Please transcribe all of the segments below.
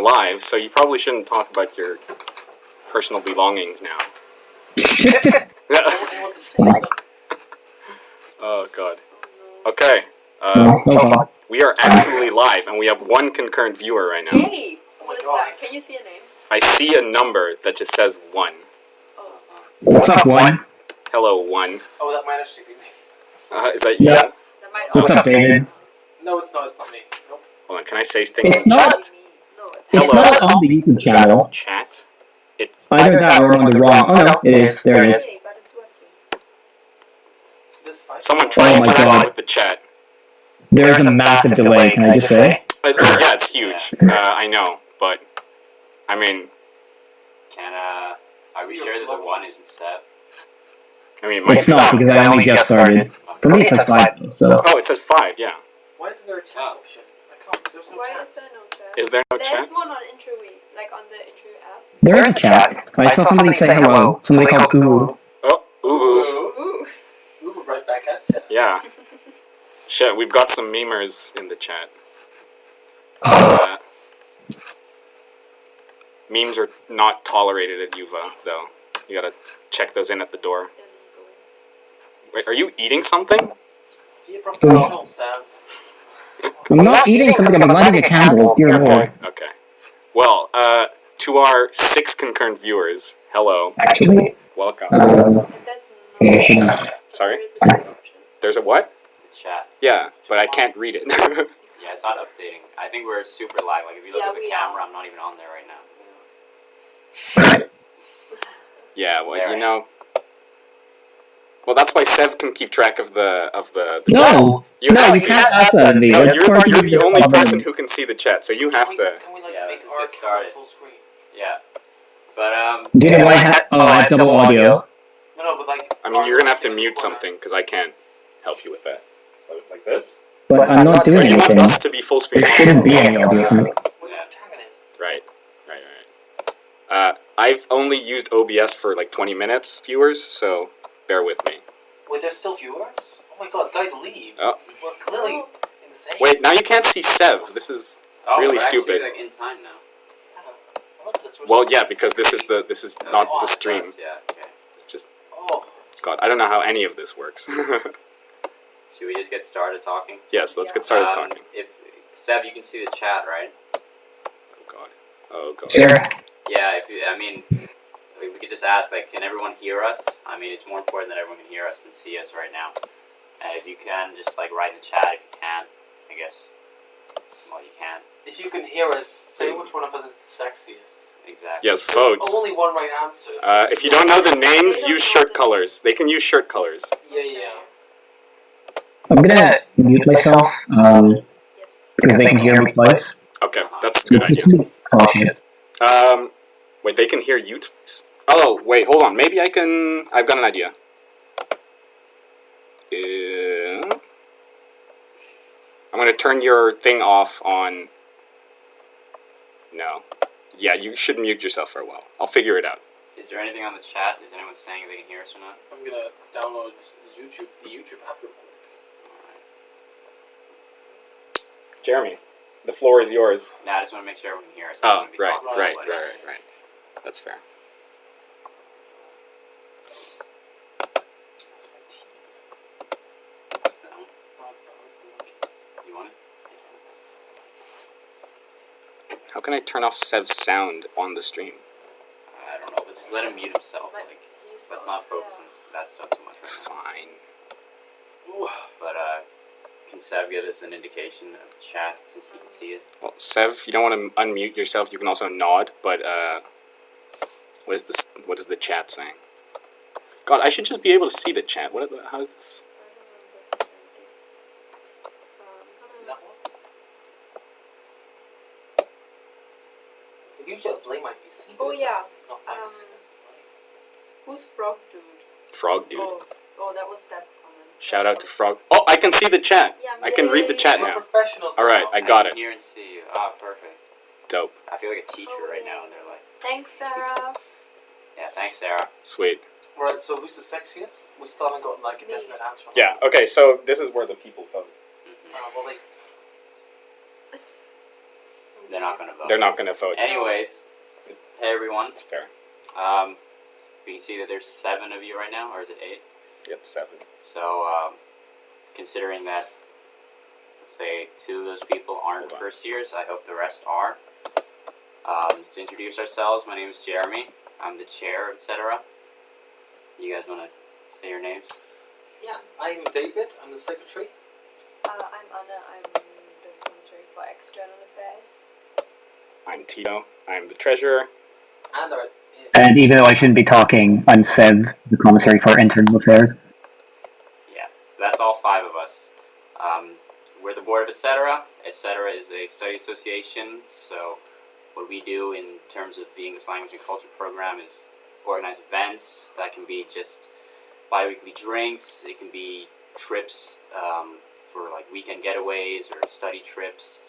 live, so you probably shouldn't talk about your personal belongings now. Oh god. Okay. We are actually live, and we have one concurrent viewer right now. Hey! What is that? Can you see a name? I see a number that just says 1. Oh. What's up, 1? Hello, 1. Oh, that might actually be me. Is that you? Yeah. That might What's up, David? No, it's not. It's not me. Nope. Hold on, can I say things It's in not. chat? No, it's It's Hello. not on the YouTube channel. Chat? It's Either that or on the wrong. Oh no, it is. There it is. okay, but it's working. This fight. someone try Oh and my connect God. with the chat. There's a massive delay. Can I just say? Yeah, it's huge. I know, but I mean, Are we sure that the 1 isn't set? I mean, it might It's not because I only just started. For me, it says 5 though. So Oh, it says 5. Yeah. Why isn't there a chat option? I can't. There's no Why chat. is there no chat? Is there no There's chat? one on Intreeweek, like on the Intreeweek app. there is a chat. I saw somebody say hello. Somebody called Ooh. Oh, ooh. Ooh. Ooh, right back at you. Yeah. Shit, we've got some memers in the chat. Memes are not tolerated at Yuva, though. You gotta check those in at the door. Illegal. Wait, are you eating something? Be a professional, Sam. I'm not eating something. I'm lighting a candle. Dear Lord. Okay. Well, to our 6 concurrent viewers, hello. Actually, Welcome. There's no. you should not. Sorry? There is a chat option. There's a what? The chat. Yeah, but I can't read it. Yeah, it's not updating. I think we're super live. Like, if you look Yeah, at the we camera, are. I'm not even on there right now. Yeah, well, you know. Well, that's why Sev can keep track of the No, You no, have you to. can't ask that of me. No, That's you're part of the only problem. person who can see the chat, so you have to. Can we like Yeah, make let's just our get started. full screen? Yeah. But, Do you know why I have? Oh, I have double audio. No, but like. I mean, you're gonna have to mute something because I can't help you with that. Like this. But I'm not Or doing you want anything. us to be full screen? There shouldn't be any audio. We're the Yeah. protagonists. Right. I've only used OBS for like 20 minutes, viewers, so bear with me. Wait, there's still viewers? Oh my god, guys, leave. Oh. We're clearly insane. Wait, now you can't see Sev. This is really we're stupid. Actually, like, in time now. Look at this. Well, yeah, because this is not the it's stream. us, Yeah, okay. It's just Oh, God. I don't know how any of this works. Should we just get started talking? Yes, let's get started talking. If Seb, you can see the chat, right? Oh God. Sure. Yeah. We could just ask, like, can everyone hear us? I mean, it's more important that everyone can hear us than see us right now. And if you can, just like write in the chat. If you can't, I guess. Well, you can. if you can hear us, say which one of us is the sexiest. Exactly. Yes, vote. There's only one right answer. If you don't know the names, use shirt colors. They can use shirt colors. Yeah. I'm gonna mute myself because they can hear me twice. Okay, that's a good idea. Just be cautious. Wait, they can hear you twice? Oh, wait, hold on. Maybe I can... I've got an idea. I'm gonna turn your thing off on... No. Yeah, you should mute yourself for a while. I'll figure it out. Is there anything on the chat? Is anyone saying if they can hear us or not? I'm gonna download the YouTube app real quick. Jeremy, the floor is yours. Nah, I just want to make sure everyone can hear us. Oh, We don't right, wanna be talking right, about it. right. That's fair. That's my tea. No? No, it's the monkey. You want it? How can I turn off Sev's sound on the stream? I don't know, but just let him mute himself. Like, Like, he used to- let's not focus on that stuff too much right now. Fine. Ooh. But, can Seb get us an indication of the chat since he can see it? Well, Sev, you don't want to unmute yourself. You can also nod, but what is this? What is the chat saying? God, I should just be able to see the chat. How is this? Is that one? Usually I blame my PC. Oh, but yeah. It's not my PC. It's the blame. Who's Frog Dude? Frog dude. Oh, that was Seb's comment. Shout out to Frog. Oh, I can see the chat. Yeah, I can read the chat We're now. professionals. All right, now. I got can it. hear and see you. Ah, perfect. Dope. I feel like a teacher right now, and they're like, Thanks, Sarah. yeah, thanks, Sarah. Sweet. Right, so who's the sexiest? We still haven't gotten like a Me. definite answer. on Yeah. that. Okay. So this is where the people vote. Mm-hmm. Well, like, they're not going to vote. They're not going to vote. Anyways, hey everyone. It's fair. We can see that there's 7 of you right now, or is it 8? Yep, 7. So, considering that, let's say 2 of those people aren't first years, I hope the rest are. To introduce ourselves, my name is Jeremy. I'm the chair, etc. You guys want to say your names? Yeah, I'm David. I'm the secretary. I'm Anna. I'm the commissary for external affairs. I'm Tito. I'm the treasurer. And our And even though I shouldn't be talking, I'm Seb, the commissary for internal affairs. Yeah, so that's all 5 of us. We're the board of etc. Etc. is a study association, so what we do in terms of the English language and culture program is organize events. That can be just bi-weekly drinks, it can be trips for like weekend getaways or study trips.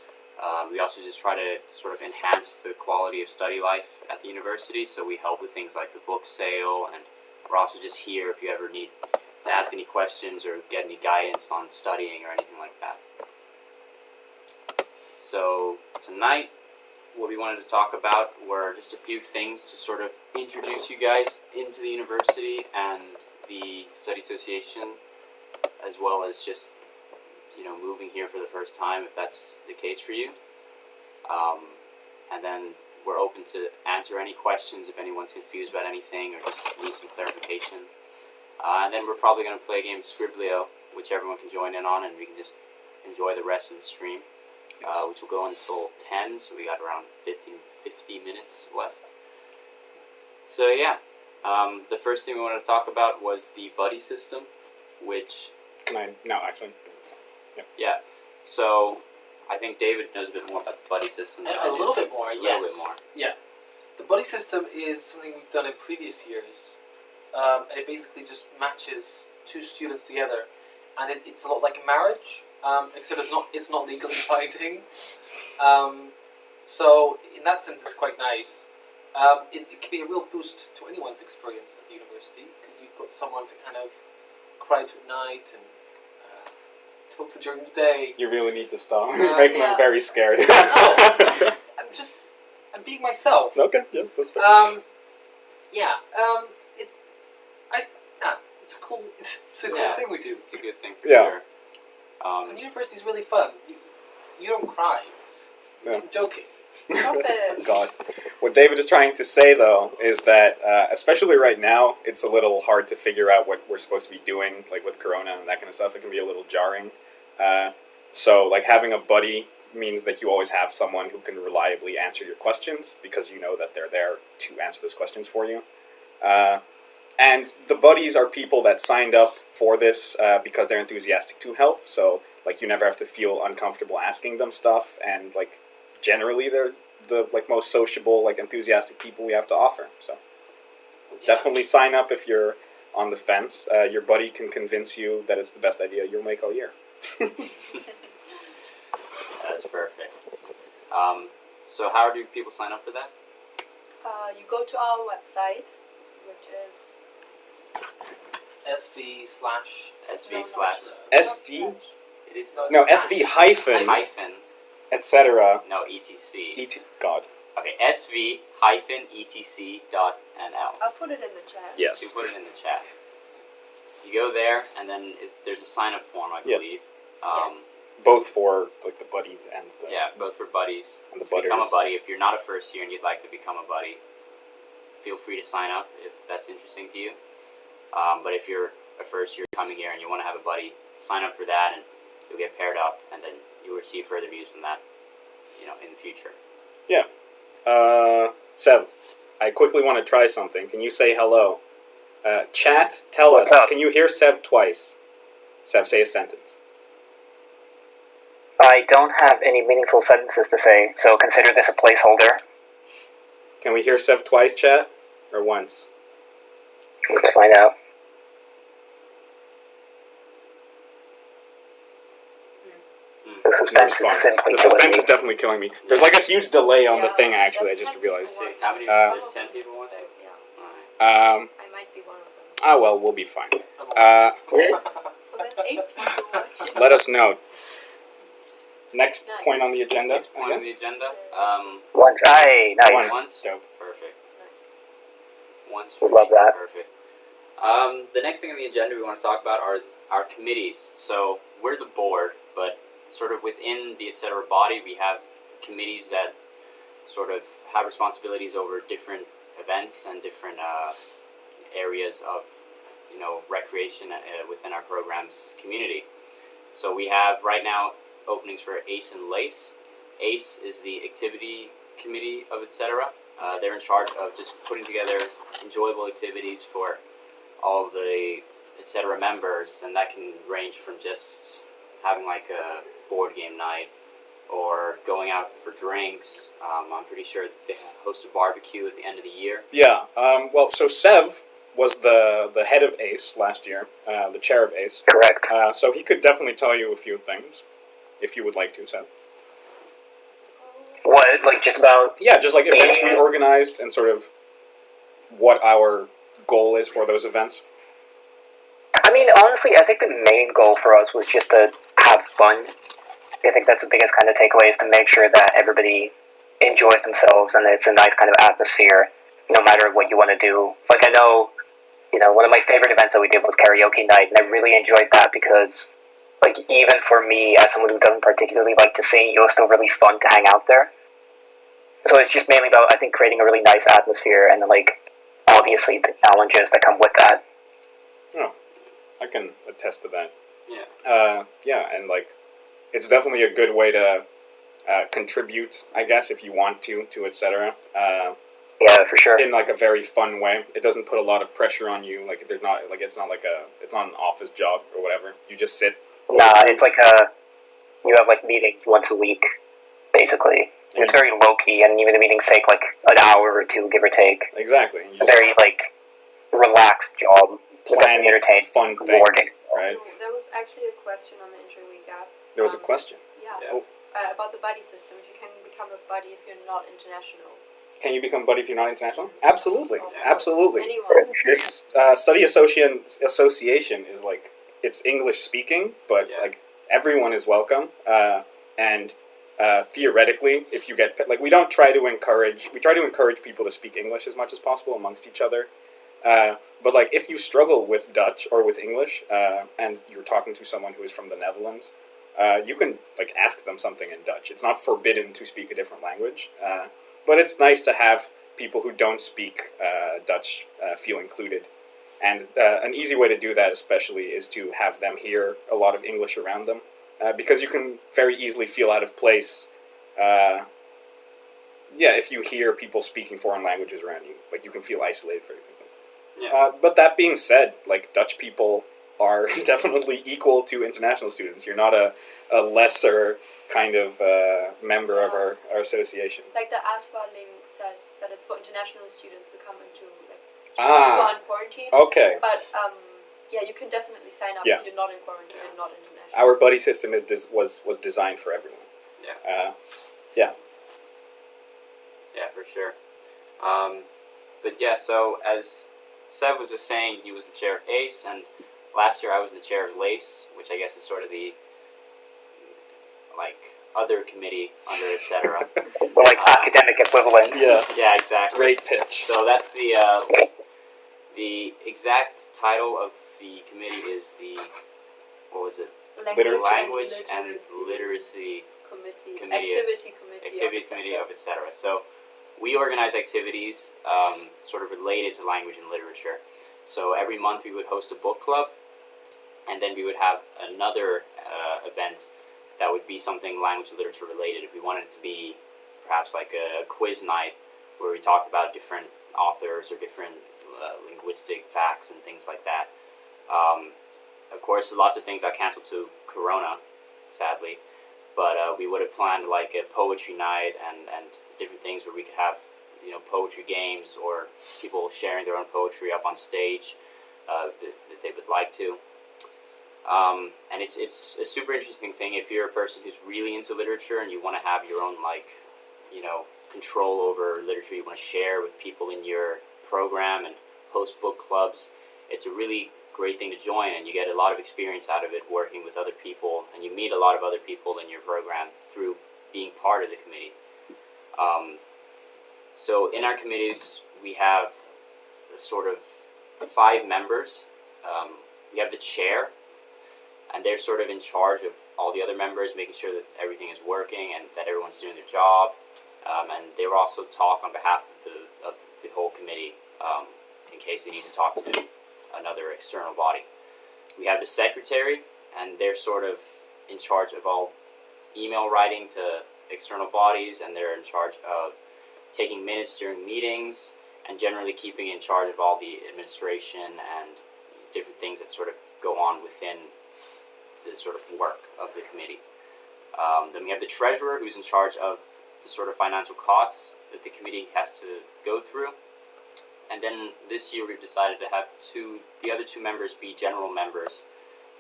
We also just try to sort of enhance the quality of study life at the university, so we help with things like the book sale, and we're also just here if you ever need to ask any questions or get any guidance on studying or anything like that. So tonight, what we wanted to talk about were just a few things to sort of introduce you guys into the university and the study association, as well as just, you know, moving here for the first time, if that's the case for you. And then we're open to answer any questions if anyone's confused about anything or just needs some clarification. And then we're probably going to play a game of Scriblio, which everyone can join in on, and we can just enjoy the rest of the stream, which will go until 10, so we got around 50 minutes left. So yeah, the first thing we wanted to talk about was the buddy system, which... Can I? No, actually. Yeah, so I think David knows a bit more about the buddy system. than I a do. little bit more, A yes. little bit more. Yeah. The buddy system is something we've done in previous years. And it basically just matches 2 students together. And it's a lot like a marriage, except it's not legally binding. So in that sense, it's quite nice. It can be a real boost to anyone's experience at the university, because you've got someone to kind of cry to at night and talk to during the day. You really need to stop. You're making them very scared. I'm being myself. Okay, yeah, that's fair. It's cool. It's a cool Yeah. thing we do. It's a good thing for Yeah. sure. And university's really fun. You don't cry. I'm joking. Stop it. God. What David is trying to say, though, is that, especially right now, it's a little hard to figure out what we're supposed to be doing, like with Corona and that kind of stuff. It can be a little jarring. So, like, having a buddy means that you always have someone who can reliably answer your questions, because you know that they're there to answer those questions for you. And the buddies are people that signed up for this because they're enthusiastic to help. So, like, you never have to feel uncomfortable asking them stuff, and, like, generally they're the most sociable, enthusiastic people we have to offer. So definitely sign up if you're on the fence. Your buddy can convince you that it's the best idea you'll make all year. That's perfect. So how do people sign up for that? You go to our website, which is SV slash. SV? It is No, SV hyphen, etc. No, ETC. God. Okay, SV hyphen etc.nl. I'll put it in the chat. Yes. You put it in the chat. You go there, and then there's a sign-up form, I believe. Yes. Both for the buddies and the both for buddies. and the To become a butters. buddy, if you're not a first year and you'd like to become a buddy, feel free to sign up if that's interesting to you. But if you're a first year coming here and you want to have a buddy, sign up for that, and you'll get paired up, and then you'll receive further views from that, in the future. Yeah. Sev, I quickly want to try something. Can you say hello? Chat, tell us. Can you hear Sev twice? Sev, say a sentence. I don't have any meaningful sentences to say, so consider this a placeholder. Can we hear Sev twice, chat? Or once? Let's find out. The suspense is simply The killing suspense me. is definitely killing me. There's a huge delay on the thing, actually, I that's just 10 realized. people How many? watching. There's 10 people So, watching? yeah. Alright. I might be one of them. Well, we'll be fine. So there's 8 people watching. Let us know. Next Nice. point on the agenda. Next point I on the guess. agenda. Once. Aye, nice. Once. Once. Dope. Perfect. Nice. Once. We for love me. that. Perfect. The next thing on the agenda we want to talk about are our committees. So we're the board, but sort of within the etc. body, we have committees that sort of have responsibilities over different events and different areas of recreation within our program's community. So we have right now openings for ACE and LACE. ACE is the activity committee of etc. They're in charge of just putting together enjoyable activities for all of the etc. members, and that can range from just having like a board game night or going out for drinks. I'm pretty sure they host a barbecue at the end of the year. Yeah. Well, so Sev was the head of ACE last year, the chair of ACE. Correct. So he could definitely tell you a few things, if you would like to, Sev. What, like, just about... Yeah, just like events we organized and sort of what our goal is for those events. I mean, honestly, I think the main goal for us was just to have fun. I think that's the biggest kind of takeaway, is to make sure that everybody enjoys themselves and it's a nice kind of atmosphere, no matter what you want to do. Like, I know, one of my favorite events that we did was karaoke night, and I really enjoyed that because, like, even for me, as someone who doesn't particularly like to sing, it was still really fun to hang out there. So it's just mainly about, I think, creating a really nice atmosphere and, like, obviously the challenges that come with that. Oh, I can attest to that. Yeah. Yeah, and like, it's definitely a good way to contribute, I guess, if you want to etc. Yeah, for sure. In like a very fun way. It doesn't put a lot of pressure on you. Like, there's not like it's not an office job or whatever. You just sit. Nah, it's like you have like meetings once a week, basically. And it's very low key, and even the meetings take like an hour or two, give or take. Exactly. You A just very like relaxed job. plan entertain fun things, rewarding. right? No, there was actually a question on the Intreeweek app. There was a question. Yeah. Yeah. About the buddy system. If you can become a buddy if you're not international. Can you become buddy if you're not international? Absolutely, Of course. absolutely. Anyone. This study association is like, it's English speaking, but Yeah. like everyone is welcome. And theoretically, if you get like, we try to encourage people to speak English as much as possible amongst each other. But like, if you struggle with Dutch or with English, and you're talking to someone who is from the Netherlands, you can like ask them something in Dutch. It's not forbidden to speak a different language, but it's nice to have people who don't speak Dutch feel included. And an easy way to do that, especially, is to have them hear a lot of English around them, because you can very easily feel out of place. If you hear people speaking foreign languages around you, like, you can feel isolated very quickly. Yeah. But that being said, like, Dutch people are definitely equal to international students. You're not a lesser kind of member of our association. Like the ASPA link says that it's for international students who come into like who Ah, are in quarantine. okay. But yeah, you can definitely sign up Yeah. if you're not in quarantine and not international. Our buddy system was designed for everyone. Yeah. Yeah. Yeah, for sure. But yeah, so as Sev was just saying, he was the chair of ACE, and last year I was the chair of LACE, which I guess is sort of the like other committee under etc. Or like academic equivalent. Yeah. Yeah, exactly. Great pitch. So that's the exact title of the committee is the what was it? Language and Literacy Committee. Committee. Activities Committee of etc. So we organize activities sort of related to language and literature. So every month we would host a book club, and then we would have another event that would be something language and literature related. If we wanted it to be perhaps like a quiz night where we talked about different authors or different linguistic facts and things like that. Of course, lots of things got canceled to Corona, sadly, but we would have planned like a poetry night and different things where we could have poetry games or people sharing their own poetry up on stage that they would like to. And it's a super interesting thing if you're a person who's really into literature and you want to have your own control over literature you want to share with people in your program and host book clubs. It's a really great thing to join, and you get a lot of experience out of it working with other people, and you meet a lot of other people in your program through being part of the committee. So in our committees, we have a sort of 5 members. We have the chair, and they're sort of in charge of all the other members, making sure that everything is working and that everyone's doing their job. And they will also talk on behalf of the whole committee in case they need to talk to another external body. We have the secretary, and they're sort of in charge of all email writing to external bodies, and they're in charge of taking minutes during meetings and generally keeping in charge of all the administration and different things that sort of go on within the sort of work of the committee. Then we have the treasurer, who's in charge of the sort of financial costs that the committee has to go through. And then this year we've decided to have the other two members be general members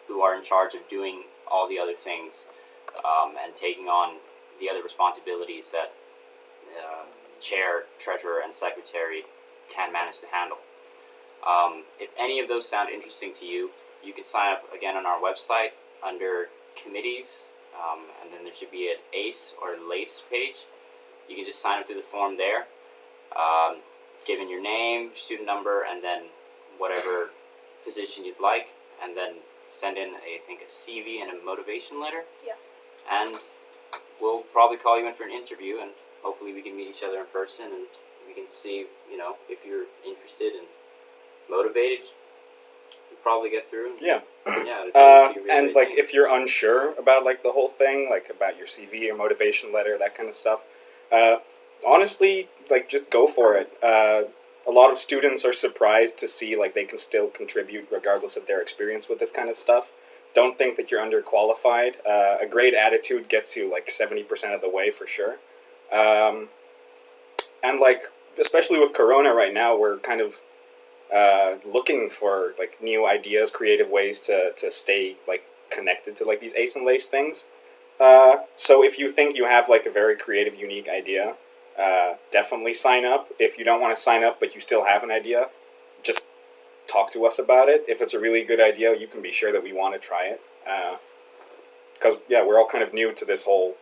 who are in charge of doing all the other things and taking on the other responsibilities that chair, treasurer, and secretary can manage to handle. If any of those sound interesting to you, you can sign up again on our website under committees, and then there should be an ACE or LACE page. You can just sign up through the form there, give in your name, student number, and then whatever position you'd like, and then send in, I think, a CV and a motivation letter. Yeah. And we'll probably call you in for an interview, and hopefully we can meet each other in person, and we can see, if you're interested and motivated, you'll probably get through. Yeah. Yeah. It'll be a really And great like, thing. if you're unsure about like the whole thing, like about your CV or motivation letter, that kind of stuff, honestly, like, just go for it. A lot of students are surprised to see like they can still contribute regardless of their experience with this kind of stuff. Don't think that you're underqualified. A great attitude gets you like 70% of the way for sure. And like, especially with Corona right now, we're kind of looking for like new ideas, creative ways to stay like connected to like these ACE and LACE things. So if you think you have like a very creative, unique idea, definitely sign up. If you don't want to sign up but you still have an idea, just talk to us about it. If it's a really good idea, you can be sure that we want to try it. Because we're all kind of new to this whole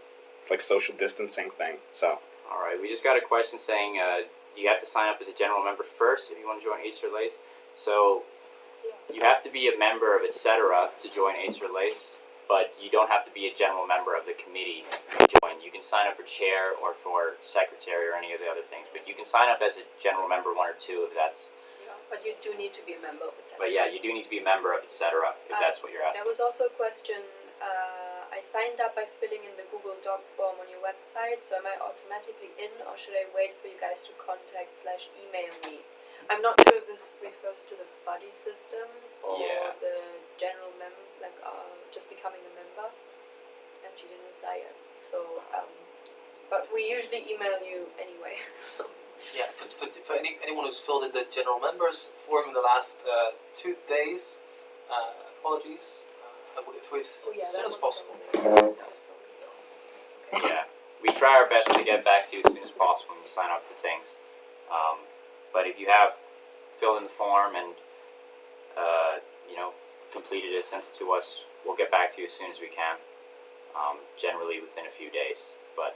like social distancing thing. So. All right, we just got a question saying you have to sign up as a general member first if you want to join ACE or LACE. So you have to be a member of etc. to join ACE or LACE, but you don't have to be a general member of the committee to join. You can sign up for chair or for secretary or any of the other things, but you can sign up as a general member 1 or 2 if that's... Yeah, but you do need to be a member of it. But yeah, you do need to be a member of etc. if that's what you're asking. There was also a question, I signed up by filling in the Google Doc form on your website, so am I automatically in, or should I wait for you guys to contact/email me? I'm not sure if this refers to the buddy system or the general just becoming a member, and she didn't reply yet. So, but we usually email you anyway. So. Yeah, for anyone who's filled in the general members form in the last 2 days, apologies. I will get to it as soon as possible. Yeah, we try our best to get back to you as soon as possible when you sign up for things. But if you have filled in the form and completed it, sent it to us, we'll get back to you as soon as we can. Generally within a few days. But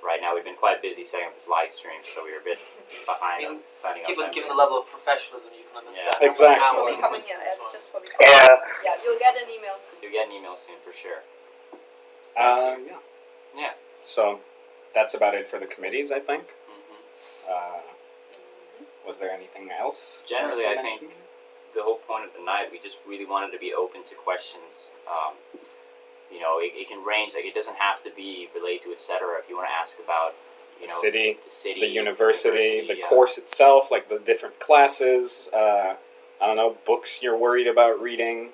right now we've been quite busy setting up this live stream, so we're a bit behind on signing up. Given the level of professionalism, you can understand. Yeah, exactly. It's just for becoming. Yeah, you'll get an email soon. You'll get an email soon for sure. Yeah. So that's about it for the committees, I think. Was there anything else? Generally, I think the whole point of the night, we just really wanted to be open to questions. It can range, like, it doesn't have to be related to etc. If you want to ask about the city, the university, the course itself, like the different classes, I don't know, books you're worried about reading.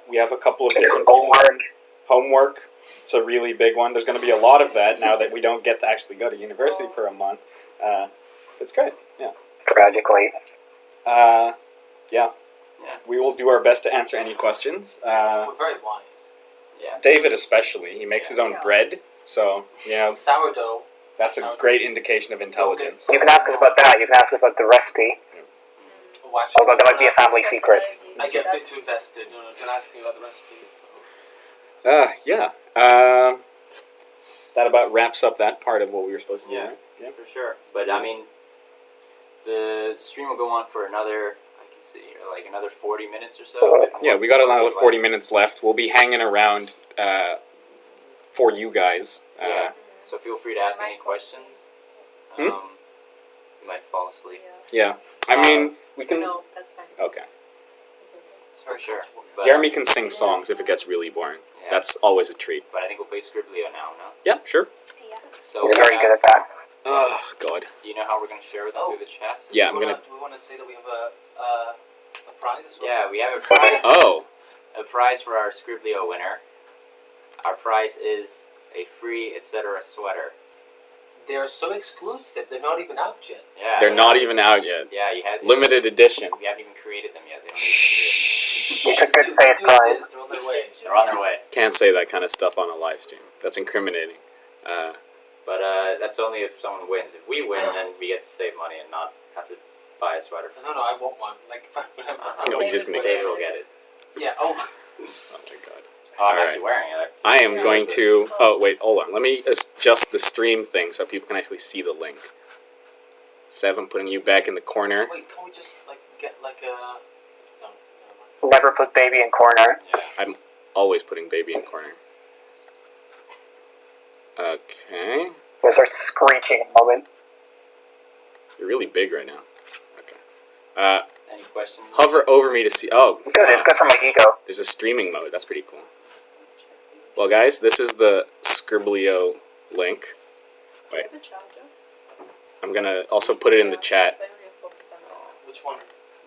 We have a couple of different homework. It's a really big one. There's going to be a lot of that now that we don't get to actually go to university for a month. It's great, yeah. Tragically. Yeah. We will do our best to answer any questions. We're very wise. Yeah. David especially, he makes his own bread, so, sourdough. That's a great indication of intelligence. You can ask us about that. You can ask us about the recipe. Watch. Although that might be a family secret. I get a bit too invested. No, don't ask me about the recipe. Yeah. That about wraps up that part of what we were supposed to do, Yeah. right? Yeah. For sure. But I mean, the stream will go on for another, I can see here, like another 40 minutes or so. Yeah, we got another 40 minutes left. We'll be hanging around for you guys. Yeah. So feel free to ask any questions. You might fall asleep. Yeah. I mean, we can... No, that's fine. Okay. For sure. But, Jeremy can sing songs if it gets really boring. Yeah. That's always a treat. But I think we'll play Scriblio now, no? Yeah, sure. Yeah. So He's very good at that. Oh, God. do you know how we're going to share with them through the chats? Yeah, Do we want to say that we have a prize as well? Yeah, we have a prize. Oh. A prize for our Scriblio winner. Our prize is a free etc. sweater. They are so exclusive. They're not even out yet. Yeah. They're not even out yet. Yeah, you had Limited edition. We haven't even created them yet. They don't even It's a good faith Do prize. exist. They're on their way. They're on their way. Can't say that kind of stuff on a live stream. That's incriminating. But that's only if someone wins. If we win, then we get to save money and not have to buy a sweater. No, I want one. Like, whatever. No, David just make David will get it. Yeah. Oh. Oh, my God. Oh, I'm All actually wearing it. I am going to... Oh, wait, hold on. Let me adjust the stream thing so people can actually see the link. Sev, I'm putting you back in the corner. Wait, can't we just like get like a? No, never mind. Never put baby in corner. Yeah. Always putting baby in corner. Okay. We'll start screeching in a moment. You're really big right now. Okay. Any questions? Hover over me to see... Oh, Good, it's good for my ego. there's a streaming mode. That's pretty cool. Well, guys, this is the Scriblio link. Wait. The charger. I'm going to also put it in the chat. So I only have 4% off. Which one?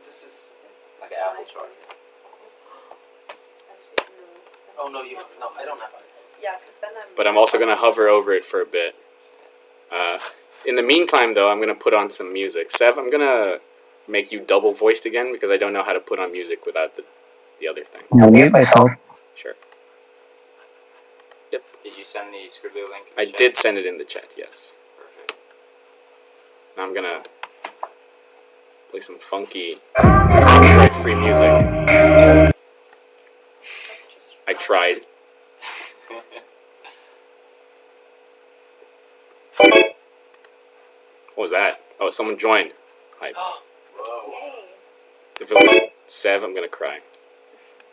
This is. Like an Apple charger. Actually, no. Oh no, you. No, I don't have it. Yeah, because then I'm. But I'm also going to hover over it for a bit. In the meantime, though, I'm going to put on some music. Sev, I'm going to make you double voiced again because I don't know how to put on music without the other thing. I'll mute myself. Sure. Did you send the Scriblio link? in the I chat? did send it in the chat, yes. Perfect. Now I'm going to play some funky, copyright-free music. That's just. I tried. What was that? Oh, someone joined. Hi. Whoa. Yay. If it was Sev, I'm gonna cry.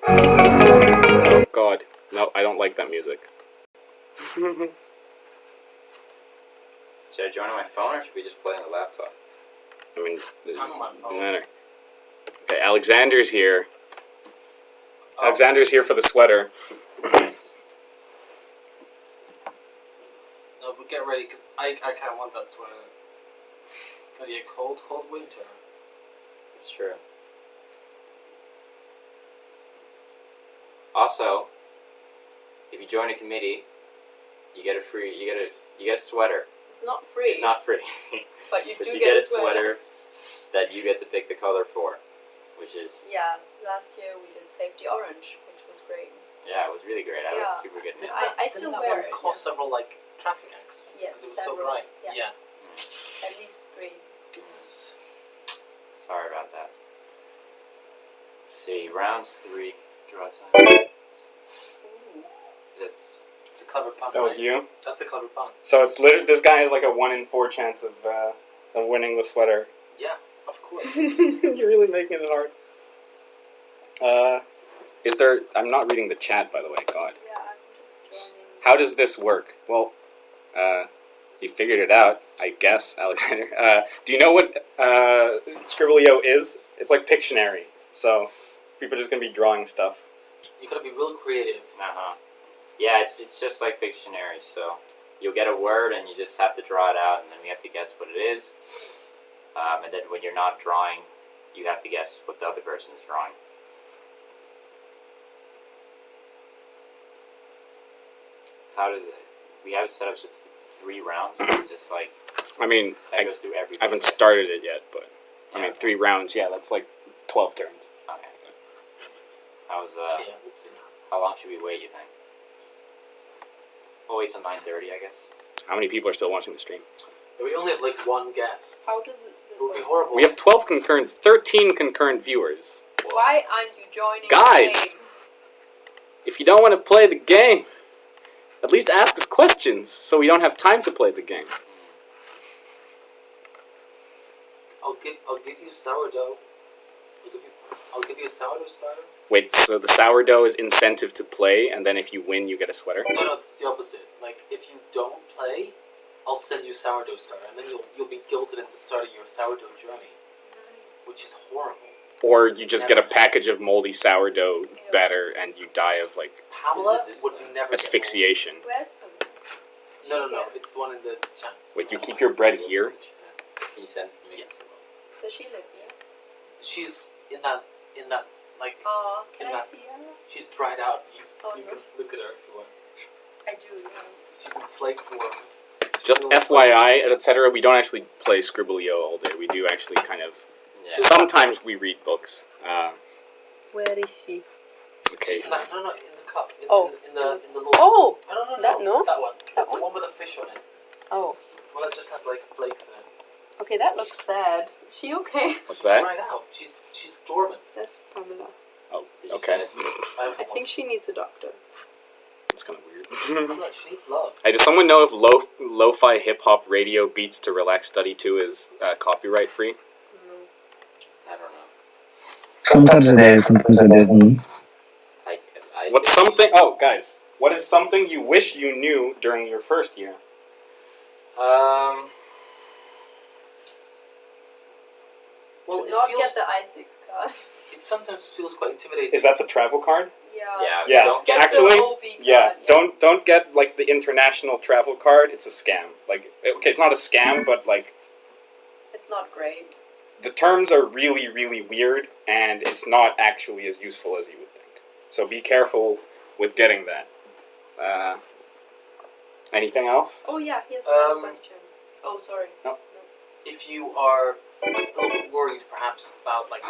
Oh God, no, I don't like that music. Should I join on my phone or should we just play on the laptop? I mean, I'm on my doesn't phone. matter. Okay, Alexander's here. Oh. Alexander's here for the sweater. No, but get ready because I kind of want that sweater. It's gonna be a cold winter. It's true. Also, if you join a committee, you get a sweater. It's not free. It's not free. But you But do you get get a sweater. that you get to pick the color for, which is Yeah, last year we did safety orange, which was great. yeah, it was really great. I Yeah. looked super good in it. I still didn't that wear one it, cause yeah. several like traffic accidents Yes, because it was so several, bright. yeah. At least 3. Goodness. Sorry about that. Let's see, rounds 3, draw time. That's It's a clever pun. That was right? you. That's a clever pun. So it's literally this guy has like a 1 in 4 chance of winning the sweater. Yeah, of course. You're really making it hard. Is there? I'm not reading the chat, by the way. God. Yeah, I'm just joining. How does this work? Well, you figured it out, I guess, Alexander. Do you know what Scriblio is? It's like Pictionary. So people are just gonna be drawing stuff. You gotta be real creative. yeah, it's just like Pictionary. So you'll get a word and you just have to draw it out, and then we have to guess what it is. And then when you're not drawing, you have to guess what the other person is drawing. How does it? We have it set up with 3 rounds. It's just like I mean, that I goes through every. haven't started it yet, but I Yeah. mean, 3 rounds. Yeah, that's like 12 turns. Okay. How's Yeah. How long should we wait? You think? We'll wait till 9:30, I guess. How many people are still watching the stream? We only have like one guest. How does it, the It would be horrible. We have 13 concurrent viewers. Why aren't you joining Guys! the game? If you don't want to play the game, at least ask us questions so we don't have time to play the game. I'll give you sourdough. I'll give you a sourdough starter. Wait, so the sourdough is incentive to play, and then if you win, you get a sweater? No, it's the opposite. Like, if you don't play, I'll send you sourdough starter, and then you'll be guilted into starting your sourdough journey, which is horrible. Or you just get a package of moldy sourdough batter and you die of, like, Pamela would never get asphyxiation. Where's Pamela? No. It's the one in the chat. Wait, you keep your bread here? Can you send it to me? Yes. Does she live here? She's in that like Oh, can In I that- see her? she's dried out. You Oh, you no. can look at her if you want. I do, yeah. She's in flake form. Just FYI, etc., we don't actually play Scribblio all day. We do actually kind of... Yeah. Sometimes we read books. Where is she? Okay. She's in that, no, in the cup. In the little. Oh! No. That- no? That one. That the one? one with the fish on it. Oh. Well, it just has like flakes in it. Okay, that looks sad. Is she okay? What's She's that? dried out. She's dormant. That's Pamela. Oh, Did you okay. send it to me? I think she needs a doctor. That's kind of weird. Look, she needs love. Hey, does someone know if lo-fi hip-hop radio beats to relax study to is copyright free? I don't know. Sometimes it is, sometimes it isn't. I What's something... Oh, guys. What is something you wish you knew during your first year? Well, Do not it feels. get the I6 card. It sometimes feels quite intimidating. Is that the travel card? Yeah. Yeah, Don't Get actually, the OV card. Yeah, don't get, like, the international travel card. It's a scam. Like, okay, it's not a scam, but, like, It's not great. the terms are really, really weird, and it's not actually as useful as you would think. So be careful with getting that. Anything else? Oh yeah, here's another Um, question. Oh, sorry. If you are a little bit worried, perhaps, about like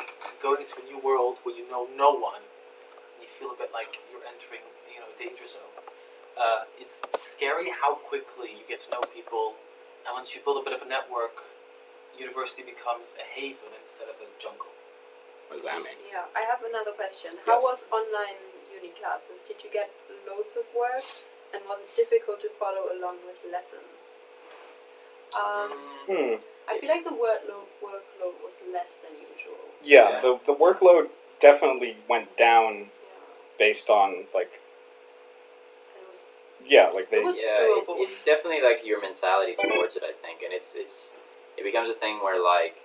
going into a new world where you know no one, and you feel a bit like you're entering, a danger zone. It's scary how quickly you get to know people, and once you build a bit of a network, university becomes a haven instead of a jungle. What does that mean? Yeah, I have another question. How Yes. was online uni classes? Did you get loads of work, and was it difficult to follow along with lessons? I feel like the workload was less than usual. Yeah, the workload definitely went down Yeah, based on, like, and it was they... It was Yeah, doable. it's definitely like your mentality towards it, I think, and it becomes a thing where like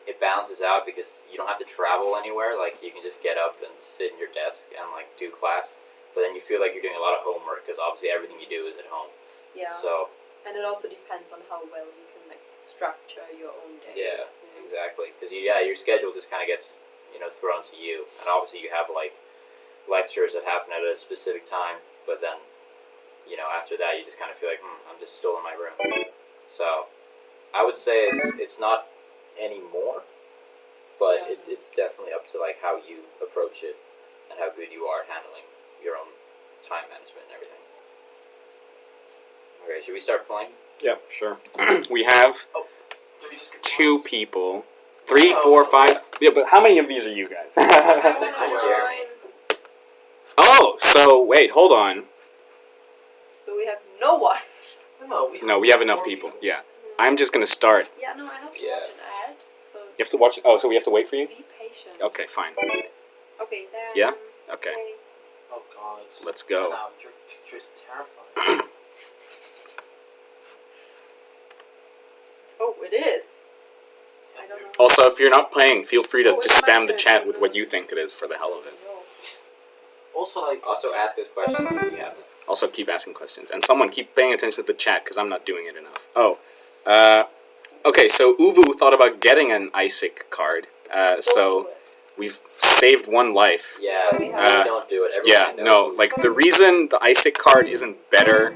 it balances out because you don't have to travel anywhere. Like you can just get up and sit in your desk and like do class, but then you feel like you're doing a lot of homework because obviously everything you do is at home. yeah. So And it also depends on how well you can like structure your own day. yeah, exactly. Because your schedule just kind of gets thrown to you, and obviously you have like lectures that happen at a specific time, but then after that you just kind of feel like I'm just still in my room. So I would say it's not anymore, but it's definitely up to like how you approach it and how good you are at handling your own time management and everything. Okay, should we start playing? Yep, sure. We have Maybe just get 2 people. 3, 4, 5... Yeah, but how many of these are you guys? Jeremy. Oh, so, wait, hold on. So we have no one. No, we have enough people, yeah. I'm just gonna start. Yeah, no, I have to Yeah. watch an ad. So You have to watch... Oh, so we have to wait for you? be patient. Okay, fine. Okay, then. Yeah? Okay, Oh God. let's go. Now, your picture is terrifying. Oh, it is. I don't know. Also, if you're not playing, feel free to Oh, it's just my spam the turn. chat with what you think it is for the hell of it. Also, like, Also, ask us questions if you have them. Also, keep asking questions. And someone keep paying attention to the chat, because I'm not doing it enough. Oh. Okay, so Uvu thought about getting an ISIC card. So we've saved one life. Yeah, we don't do it. Everyone Yeah, knows. no, like, the reason the ISIC card isn't better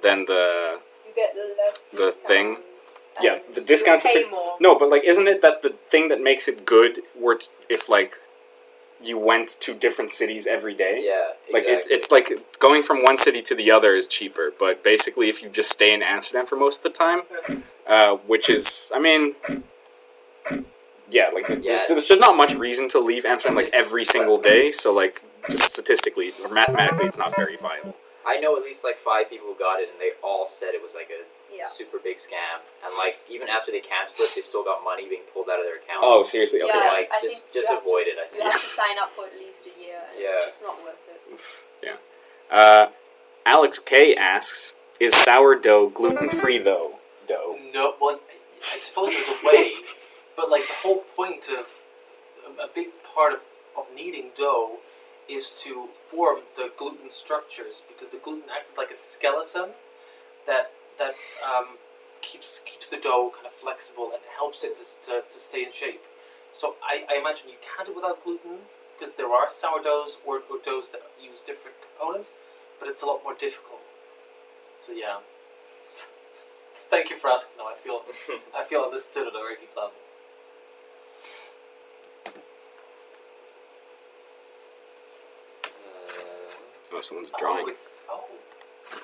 than the... You get less The thing? discounts, Yeah, and the discounts you are pay pretty- more. No, but, like, isn't it that the thing that makes it good were if, like, you went to different cities every day? Yeah, Like, exactly. it's like going from one city to the other is cheaper, but basically if you just stay in Amsterdam for most of the time, which is, I mean, Yeah, like Yeah. there's just not much reason to leave Amsterdam like every single day. So like just statistically or mathematically, it's not very viable. I know at least like 5 people who got it, and they all said it was like a Yeah. super big scam. And like even after they canceled it, they still got money being pulled out of their accounts. Oh, seriously? Okay. So Yeah, like I just think you have avoid it. I You think. have to sign up for at least a year, and Yeah. it's just not worth it. Alex K asks, "Is sourdough gluten-free though?" Dough. No, well, I suppose there's a way, but like the whole point of a big part of kneading dough is to form the gluten structures, because the gluten acts as like a skeleton that keeps the dough kind of flexible and helps it to stay in shape. So I imagine you can do it without gluten, because there are sourdoughs or doughs that use different components, but it's a lot more difficult. So yeah. Thank you for asking. Though I feel understood at a very deep level. Oh, someone's drawing. Oh,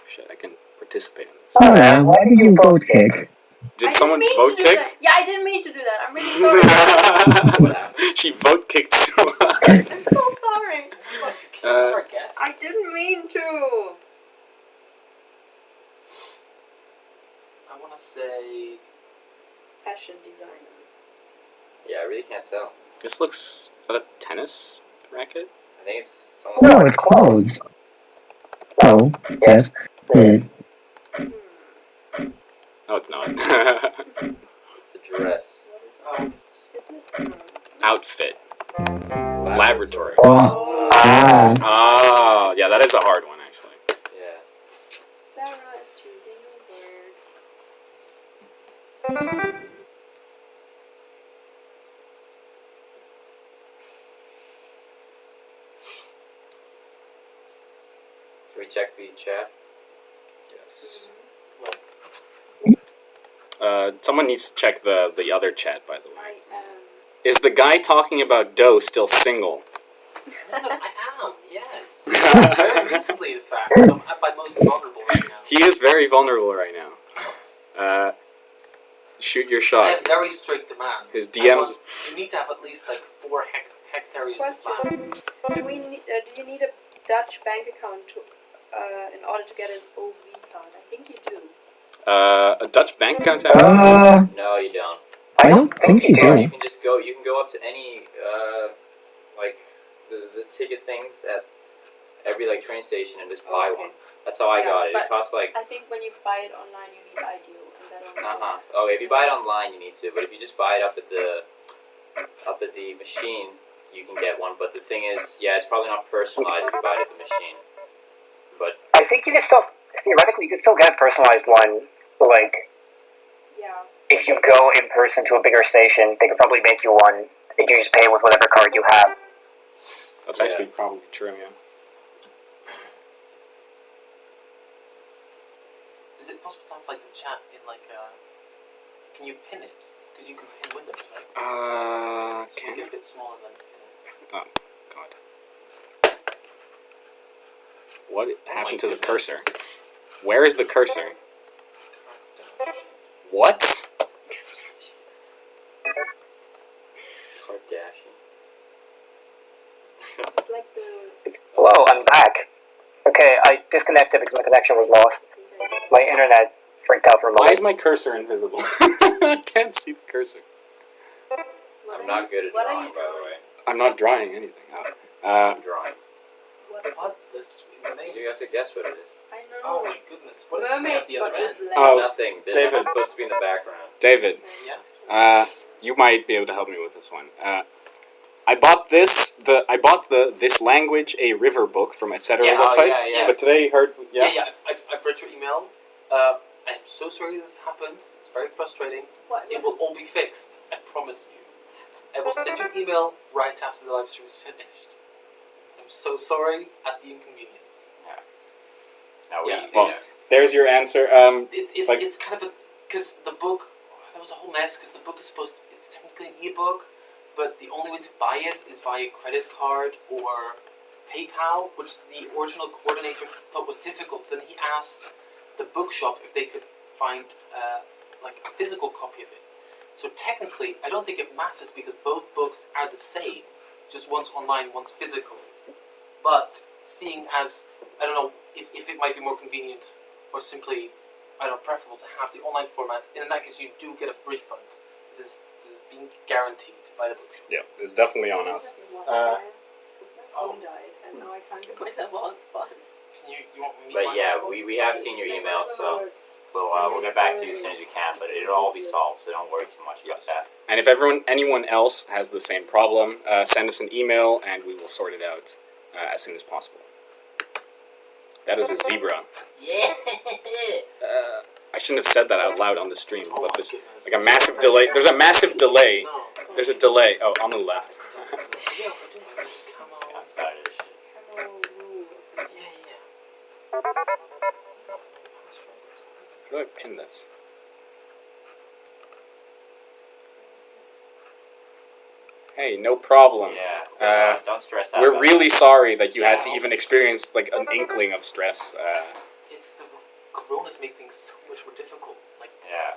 Shit, I can participate in this. Oh yeah, why did you vote kick? Did I someone didn't mean vote to do kick? that. Yeah, I didn't mean to do that. I'm really sorry. She vote kicked someone. I'm so sorry. our guests. I didn't mean to. I want to say. Fashion designer. Yeah, I really can't tell. This looks... Is that a tennis racket? I think it's someone's. No, it's clothes. Oh, yes. Hmm. No, it's not. It's a dress. Oh, it's. Isn't it? Outfit. Laboratory. Oh. Ah. Oh, yeah, that is a hard one, actually. Yeah. Sarah is choosing the words. Should we check the chat? Yes. Someone needs to check the other chat, by the way. I am. Is the guy talking about dough still single? I am, yes. Very recently, in fact. So I'm at my most vulnerable right now. He is very vulnerable right now. Shoot your I shot. have very strict demands. His I DMs... want- you need to have at least like 4 hectares of land. Question: do you need a Dutch bank account to in order to get an OV card? I think you do. A Dutch bank account? No, you don't. I don't think you You do. can just go. You can go up to any like the ticket things at every like train station and just buy Okay. one. That's how I Yeah, got it. It but- costs like. I think when you buy it online, you need ID, and that only Okay, if you buy it online, you need to. But if you just buy it up at the machine, you can get one. But the thing is, yeah, it's probably not personalized if you buy it at the machine. But I think you can still, theoretically, you can still get a personalized one. Like, Yeah. if you go in person to a bigger station, they could probably make you one. And you just pay with whatever card you have. That's Yeah. actually probably true, yeah. Is it possible to have like the chat in like can you pin it? Because you can pin Windows, right? So Can make it a bit smaller and then pin it. Oh, God. What happened to the goodness. cursor? Where is the cursor? What? Kardashian. It's like the. Hello, I'm back. Okay, I disconnected because my connection was lost. My internet freaked out for a Why is moment. my cursor invisible? I can't see the cursor. I'm not good at What are drawing, you by the drawing? way. I'm not drawing anything. I'm drawing. What is What? This name? You have to guess what it is. I know. Oh my goodness! What is the name Mermaid, at the but other end? with Oh, legs. Nothing. This David. is supposed to be in the background. David, Yeah. you might be able to help me with this one. I bought this This Language a River book from etc. Yes. website. Oh, yeah. But today heard Yeah. I've read your email. I'm so sorry this happened. It's very frustrating. What? It will all be fixed. I promise you. I will send you an email right after the live stream is finished. I'm so sorry at the inconvenience. Now we. Yeah. Well, It's- there's your answer. It's kind of because the book that was a whole mess because the book is it's technically an ebook, but the only way to buy it is via credit card or PayPal, which the original coordinator thought was difficult. So then he asked the bookshop if they could find like a physical copy of it. So technically, I don't think it matters because both books are the same, just one's online, one's physical. But seeing as, I don't know if it might be more convenient or simply, I don't know, preferable to have the online format, in that case you do get a refund. This is being guaranteed by the bookshop. Yeah, it's definitely on us. Because my phone died and now I can't get myself a hotspot. You want me But yeah, we have seen your email, so we'll get back to you as soon as we can. But it'll all be solved, so don't worry too much about Yes. that. And if anyone else has the same problem, send us an email and we will sort it out as soon as possible. That is a zebra. Yeah. I shouldn't have said that out loud on the stream, Oh, but there's goodness. like a massive delay. There's a massive delay. No. There's a delay. Oh, on the left. Yeah, we're doing it. Come Yeah, on. I'm tired of this shit. Yeah. How do I pin this? Hey, no problem. Yeah. Don't stress out. We're about really that. sorry that you had to Yeah. even experience like an inkling of stress. It's the coronas make things so much more difficult. Like Yeah.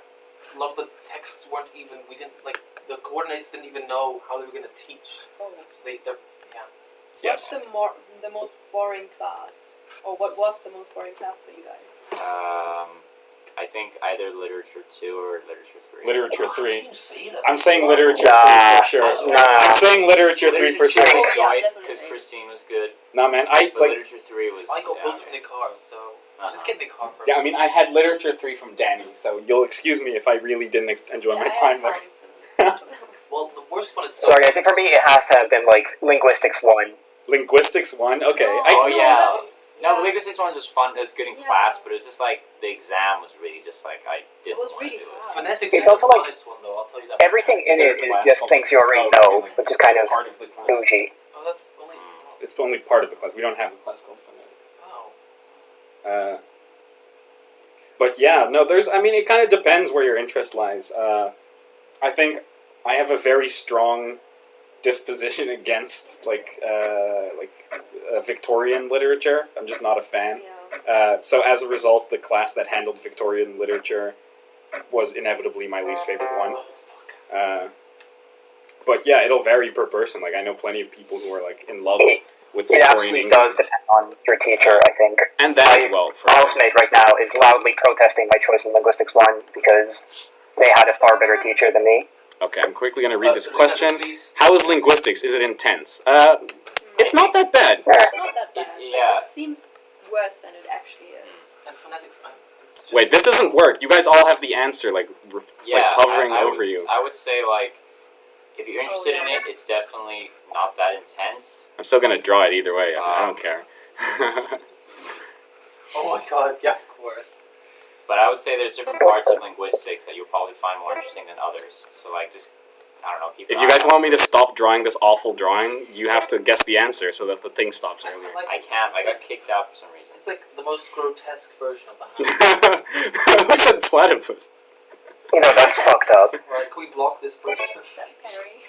a lot of the texts weren't even. We didn't like the coordinates didn't even know how they were going to teach. Oh. So they're yeah. Yes. What's the most boring class? Or what was the most boring class for you guys? I think either literature 2 or literature 3. Literature How can 3. you say that? I'm saying literature Nah, 3 for sure. nah. I'm saying literature 3 for sure. Oh, yeah, Because definitely. Christine was good. Nah, man, I But like. literature 3 was. I got yeah, both from the car, so just get in the car for. Yeah, I mean, I had literature 3 from Danny, so you'll excuse me if I really didn't enjoy my time there. Well, the worst one is. Sorry, I think for me it has to have been like linguistics 1. Linguistics 1, okay. No. I, Oh, yeah. Yeah. No, the linguistics one was fun. It was good in Yeah. class, but it was just like the exam was really just like I didn't was want really to do it. hard. Phonetics It's is also the like- funnest one, though. I'll tell you that. Everything in there it a is class just called- things you already oh, know, okay, which is kind of part of the class. bougie. Oh, that's only. It's only part of the class. We don't have a class called phonetics. Oh. But yeah, no, I mean, it kind of depends where your interest lies. I think I have a very strong disposition against Victorian literature. I'm just not a fan. Yeah. So as a result, the class that handled Victorian literature was inevitably my least favorite one. Oh, fuck. But yeah, it'll vary per person. Like I know plenty of people who are like in love with It Victorian absolutely England, does depend on your teacher, I think. and that as My well. For housemate right now is loudly protesting my choice in linguistics 1 because they had a far better teacher than me. okay, I'm quickly going to read this Lynette, question. please. How is linguistics? Is it intense? It's not that bad. It's not that bad. yeah. It seems worse than it actually is. And phonetics, it's just. Wait, this doesn't work. You guys all have the answer, like hovering I over would, you. I would say like if you're interested in yeah. it, it's definitely not that intense. I'm still gonna draw it either way. I don't care. Oh my god, yeah, of course. But I would say there's different parts of linguistics that you'll probably find more interesting than others. So like just I don't know. Keep If an you eye guys out. want me to stop drawing this awful drawing, you have to guess the answer so that the thing stops earlier. Like, I can't. I got kicked out for some reason. It's like the most grotesque version of the hand. Who said platypus? You know, that's fucked up. Right, can we block this person? Perry.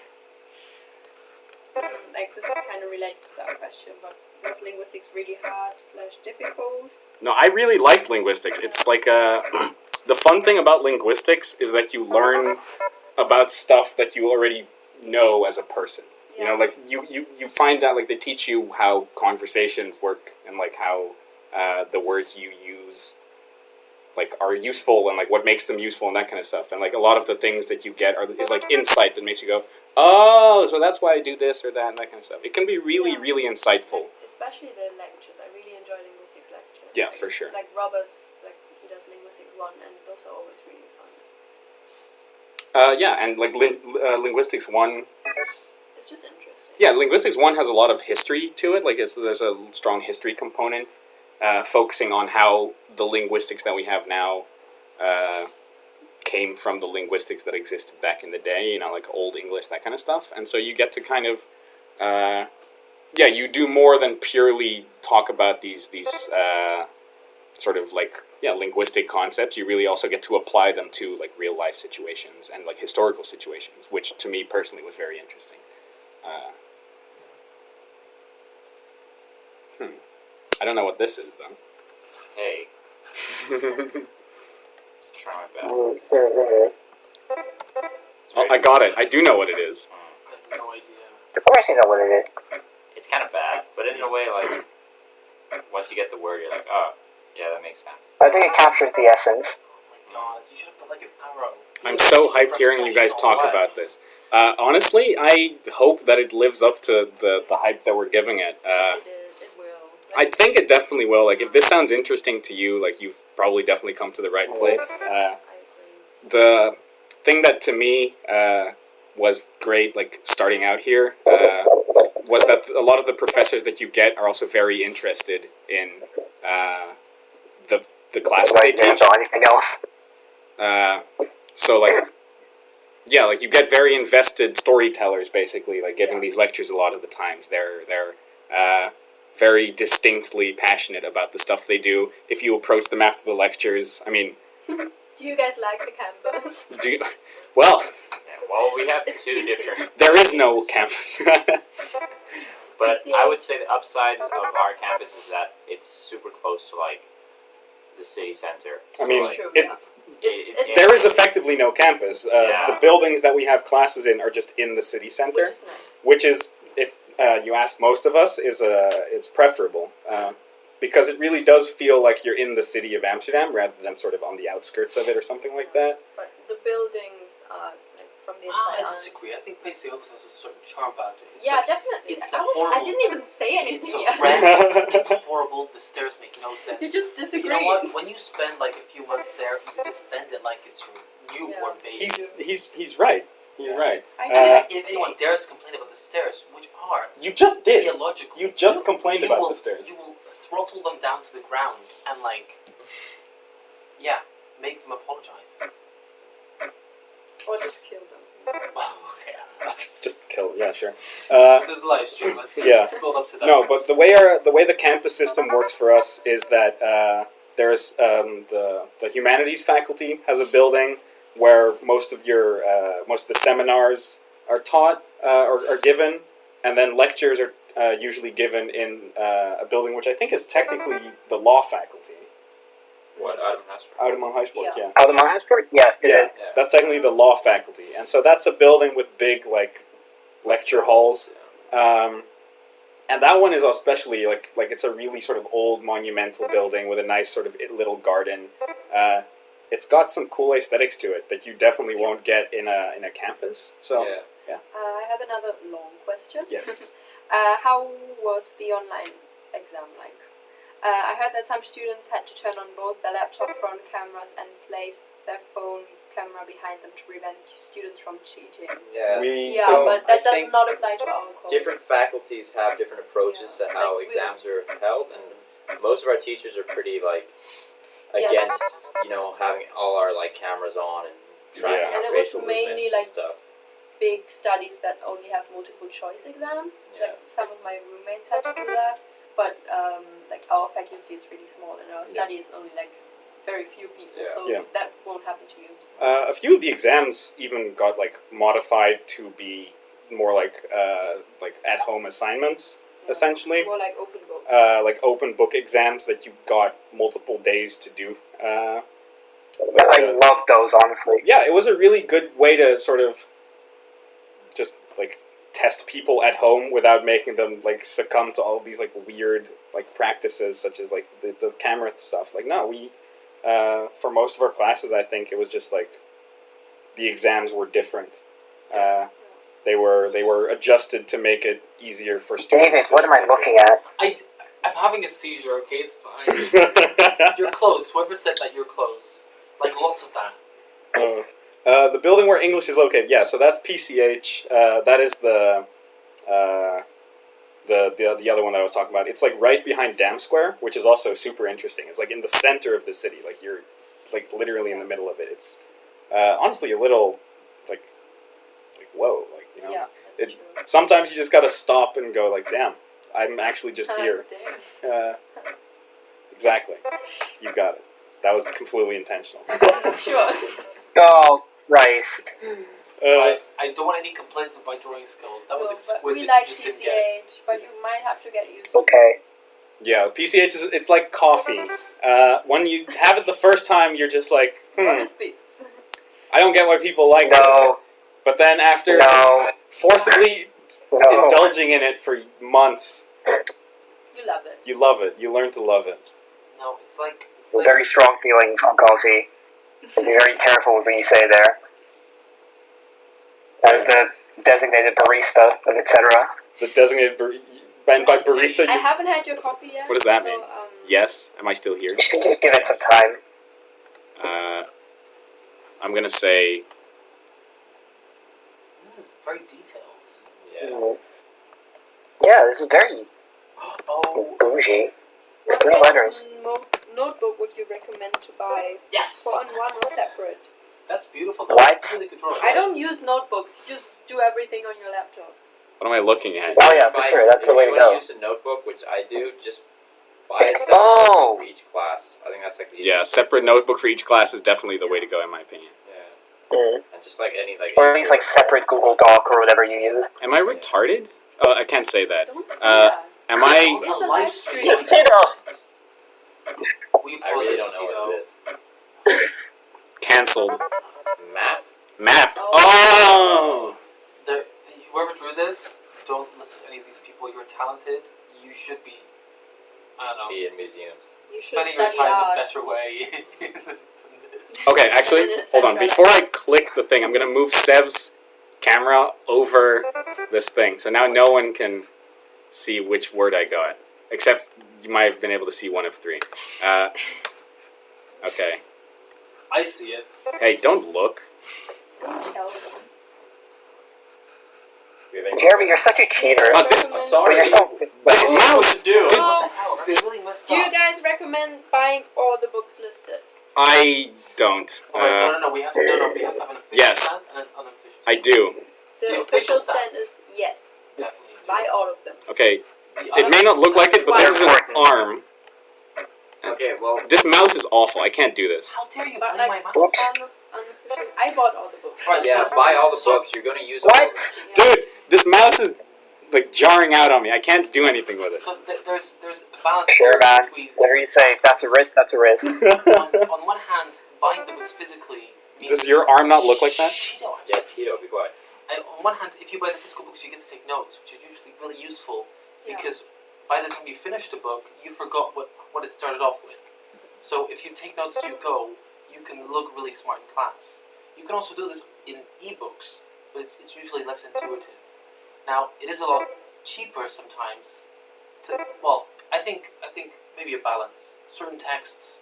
Like this kind of relates to that question, but was linguistics really hard/difficult? No, I really liked linguistics. It's like the fun thing about linguistics is that you learn about stuff that you already know as a person. You know, like you find out, like they teach you how conversations work and like how the words you use like are useful and like what makes them useful and that kind of stuff. And like a lot of the things that you get is like insight that makes you go, oh, so that's why I do this or that and that kind of stuff. It can be really, Yeah. really insightful. Like, especially the lectures. I really enjoy linguistics lectures. Yeah, Like, for sure. Like Robert's, like he does linguistics 1, and those are always really fun. Yeah, and like linguistics 1. It's just interesting. Yeah, linguistics 1 has a lot of history to it. Like there's a strong history component, focusing on how the linguistics that we have now came from the linguistics that existed back in the day. You know, like Old English, that kind of stuff. And so you get to kind of, you do more than purely talk about these sort of like linguistic concepts. You really also get to apply them to like real life situations and like historical situations, which to me personally was very interesting. I don't know what this is though. Hey, try my best. It's Oh, very I got it. I do know what it is. I have no idea. Of course you know what it is. It's kind of bad, but in a way, like, once you get the word, you're like, oh, yeah, that makes sense. I think it captures the essence. Oh my god, you should have put like an arrow. I'm so hyped hearing you guys talk about this. Honestly, I hope that it lives up to the hype that we're giving it. It will. I think it definitely will. Like, if this sounds interesting to you, like, you've probably definitely come to the right place. I agree. The thing that to me was great, like, starting out here, was that a lot of the professors that you get are also very interested in the classes they teach. Or anything else. So, like, yeah, like, you get very invested storytellers, basically, like, giving these lectures a lot of the times. They're very distinctly passionate about the stuff they do. If you approach them after the lectures, I mean... Do you guys like the campus? Well... Well, we have two different... There is no campus. But I would say the upsides of our campus is that it's super close to, like, the city center. I mean, like, True, it- yeah. There is effectively no campus. Yeah. The buildings that we have classes in are just in the city center, Which is nice. which is, if you ask most of us, it's preferable because it really does feel like you're in the city of Amsterdam rather than sort of on the outskirts of it or something like that. But the buildings are like from the I inside on. disagree. I think PC also has a certain charm about it. It's Yeah, like, definitely. it's I a horrible- didn't even say anything it's so yet. random. It's horrible. The stairs make no sense. You just disagree. You know what? When you spend like a few months there, you defend it like it's your newborn baby. He's right. He's right. And if anyone dares complain about the stairs, which are You just did. illogical, You just complained you about will, the stairs. You will throttle them down to the ground and make them apologize. Or just kill them. Well, okay. Just kill. Yeah, sure. This is live stream. Let's build up to that. No, but the way the campus system works for us is that there's the humanities faculty has a building where most of the seminars are taught or are given, and then lectures are usually given in a building which I think is technically the law faculty. What, out of Hasbro? Out of Huisburg, yeah. Out of my High Yeah, it is. Yeah. That's technically the law faculty, and so that's a building with big like lecture halls. And that one is especially like it's a really sort of old monumental building with a nice sort of little garden. It's got some cool aesthetics to it that you definitely won't get in a campus. So Yeah. I have another long question. yes, How was the online exam like? I heard that some students had to turn on both their laptop front cameras and place their phone camera behind them to prevent students from cheating. Yeah. Yeah, but that I does think not apply to our course. different faculties have different approaches to how Like, exams are held, and most of our teachers are pretty like Yes. against having all our like cameras on and tracking Yeah. And our it was facial mainly, movements like, and stuff. Big studies that only have multiple choice exams. Yeah. Like some of my roommates had to do that, but like our faculty is really small and our study is only like very few people, Yeah. so Yeah. that won't happen to you. a few of the exams even got like modified to be more like at home assignments, essentially. More like open books. Like open book exams that you got multiple days to do. I love those, honestly. Yeah, it was a really good way to sort of just like test people at home without making them like succumb to all of these like weird like practices such as like the camera stuff. Like no, we for most of our classes I think it was just like the exams were different. They were adjusted to make it easier for students. David, what am I looking at? I'm having a seizure. Okay, it's fine. You're close. Whoever said that, you're close. Like lots of that. The building where English is located, yeah. So that's PCH. That is the other one that I was talking about. It's like right behind Dam Square, which is also super interesting. It's like in the center of the city. Like you're like literally in the middle of it. It's honestly a little like whoa, like Yeah, that's true. Sometimes you just gotta stop and go like, damn, I'm actually just here. Damn. Exactly. You got it. That was completely intentional. Sure. Oh, Christ. I don't want any complaints of my drawing skills. That was No, but exquisite. we like You just didn't get it. PCH, but you might have to get used to it. Okay. Yeah, PCH is it's like coffee. When you have it the first time, you're just like, What is this? I don't get why people like this. No. But then after No. forcibly No. indulging in it for months, You love it. you love it. You learn to love it. No, it's like Very strong feelings on coffee. Be very careful with what you say there. As the designated barista of etc. The designated and by barista, I you, haven't had your coffee yet. What does that so, mean? Yes. Am I still here? You should just give it some time. I'm gonna say this is very detailed. Yeah. Yeah, this is very Oh, bougie. It's What 3 kind letters. of notebook would you recommend to buy? yes, For on one or separate? that's beautiful. What? That's a really good drawing. I don't use notebooks. You just do everything on your laptop. what am I looking at? Oh yeah, for sure. That's the way to If you want go. to use a notebook, which I do, just buy a separate Oh. notebook for each class. I think that's like the Yeah, easiest. separate notebook for each class is definitely the way to go, in my opinion. Yeah, Mm. and just like any like. Or at least like separate Google Doc or whatever you use. Am I retarded? Oh, I can't say that. Don't say Uh, that. Am I? It's a live stream. We I really don't apologize, know Tito. what it is. Cancelled. Map. Map. Oh. Oh. There, whoever drew this, don't listen to any of these people. You're talented. You should be. I don't know. Be in museums. You should Spending your study time in a art. better way than this. Okay, actually, hold on. Before I click the thing, I'm gonna move Sev's camera over this thing, so now no one can see which word I got, except you might have been able to see one of 3. Okay. I see it. Hey, don't look. Don't tell them. Do you have any Jeremy, you're such a cheater. Oh, this. I'm But sorry. you're so. This mouse. do. What the hell? That's This- really messed Do you up. guys recommend buying all the books listed? I don't. Oh, wait, no. We have to. No. We have to have an official Yes. stand and an unofficial. I do. The The official official stand stance. is yes. Definitely. Buy all of them. Okay. The It may not look like it, but They're this is an important. arm. Okay, well, This mouse is awful. I can't do this. How dare you But blame like my mouth? Whoops. unofficial. I bought all the books. Right, yeah, so- buy all the so- books. You're gonna use all What? of them. Yeah. Dude, this mouse is like jarring out on me. I can't do anything with it. So there's a balance Sure, here man. between Whatever you say. If that's a risk, that's a risk. on one hand buying the books physically means Does your arm not look like that? Tito, Yeah, Tito, be quiet. on one hand, if you buy the physical books, you get to take notes, which is usually really useful Yeah. because by the time you finish the book, you forgot what it started off with. So if you take notes as you go, you can look really smart in class. You can also do this in ebooks, but it's usually less intuitive. Now, it is a lot cheaper sometimes. I think maybe a balance. Certain texts,